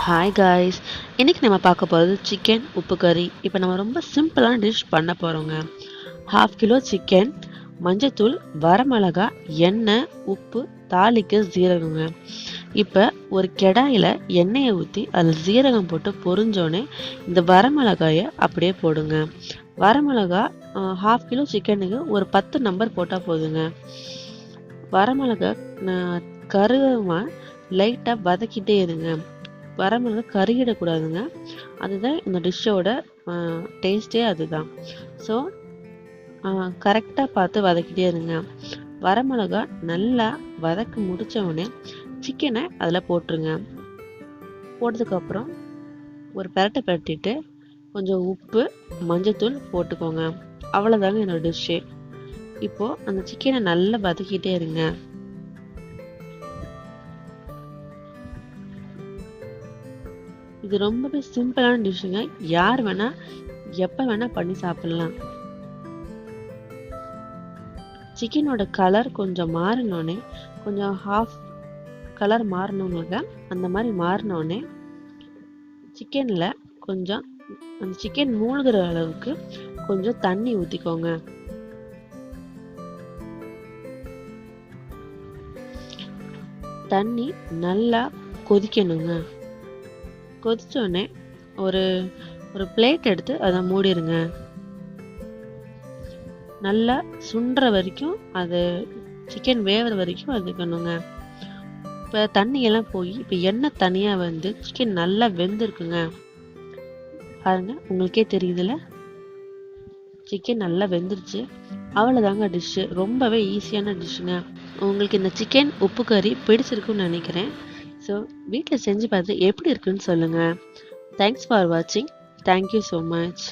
Hi guys, இன்றைக்கி நம்ம பார்க்க போகிறது சிக்கன் உப்பு கறி. இப்போ நம்ம ரொம்ப சிம்பிளான டிஷ் பண்ண போகிறோங்க. 1/2 கிலோ சிக்கன், மஞ்சத்தூள், வரமிளகா, எண்ணெய், உப்பு, தாளிக்கு ஜீரகங்க. இப்போ ஒரு கடாயில் எண்ணெயை ஊற்றி அதில் ஜீரகம் போட்டு பொரிஞ்சோடனே இந்த வரமிளகாயை அப்படியே போடுங்க. வரமிளகா 1/2 கிலோ சிக்கனுக்கு ஒரு 10 நம்பர் போட்டால் போதுங்க. வரமிளகா கருகாமல் லைட்டாக வதக்கிட்டே இருங்க. வரமிளகா கருகிடக்கூடாதுங்க. அதுதான் இந்த டிஷ்ஷோட டேஸ்ட்டே அதுதான். ஸோ கரெக்டாக பார்த்து வதக்கிட்டே இருங்க. வரமிளகா நல்லா வதக்கி முடித்த உடனே சிக்கனை அதில் போட்டுருங்க. போட்டதுக்கப்புறம் ஒரு பெரட்டை பெரட்டிட்டு கொஞ்சம் உப்பு, மஞ்சத்தூள் போட்டுக்கோங்க. அவ்வளோதாங்க என்னோட டிஷ்ஷு. இப்போது அந்த சிக்கனை நல்லா வதக்கிட்டே இருங்க. இது ரொம்பவே சிம்பிளான டிஷ்ஷுங்க. யார் வேணா எப்போ வேணா பண்ணி சாப்பிடலாம். சிக்கனோட கலர் கொஞ்சம் மாறினோடனே, கொஞ்சம் ஹாஃப் கலர் மாறினவங்க அந்த மாதிரி மாறினோடனே சிக்கனில் கொஞ்சம் அந்த சிக்கன் மூழ்கிற அளவுக்கு கொஞ்சம் தண்ணி ஊற்றிக்கோங்க. தண்ணி நல்லா கொதிக்கணுங்க. கொதிச்சோடனே ஒரு பிளேட் எடுத்து அதை மூடிடுங்க. நல்லா சுண்டுற வரைக்கும், அது சிக்கன் வேகிற வரைக்கும் அதுக்கணுங்க. இப்போ தண்ணியெல்லாம் போய் இப்போ எண்ணெய் தனியாக வந்து சிக்கன் நல்லா வெந்திருக்குங்க. பாருங்க, உங்களுக்கே தெரியுதுல்ல, சிக்கன் நல்லா வெந்துருச்சு. அவ்வளோதாங்க டிஷ்ஷு. ரொம்பவே ஈஸியான டிஷ்ஷுங்க. உங்களுக்கு இந்த சிக்கன் உப்பு கறி பிடிச்சிருக்குன்னு நினைக்கிறேன். ஸோ வீட்டில் செஞ்சு பார்த்து எப்படி இருக்குன்னு சொல்லுங்கள். தேங்க்ஸ் ஃபார் வாட்சிங். Thank you so much.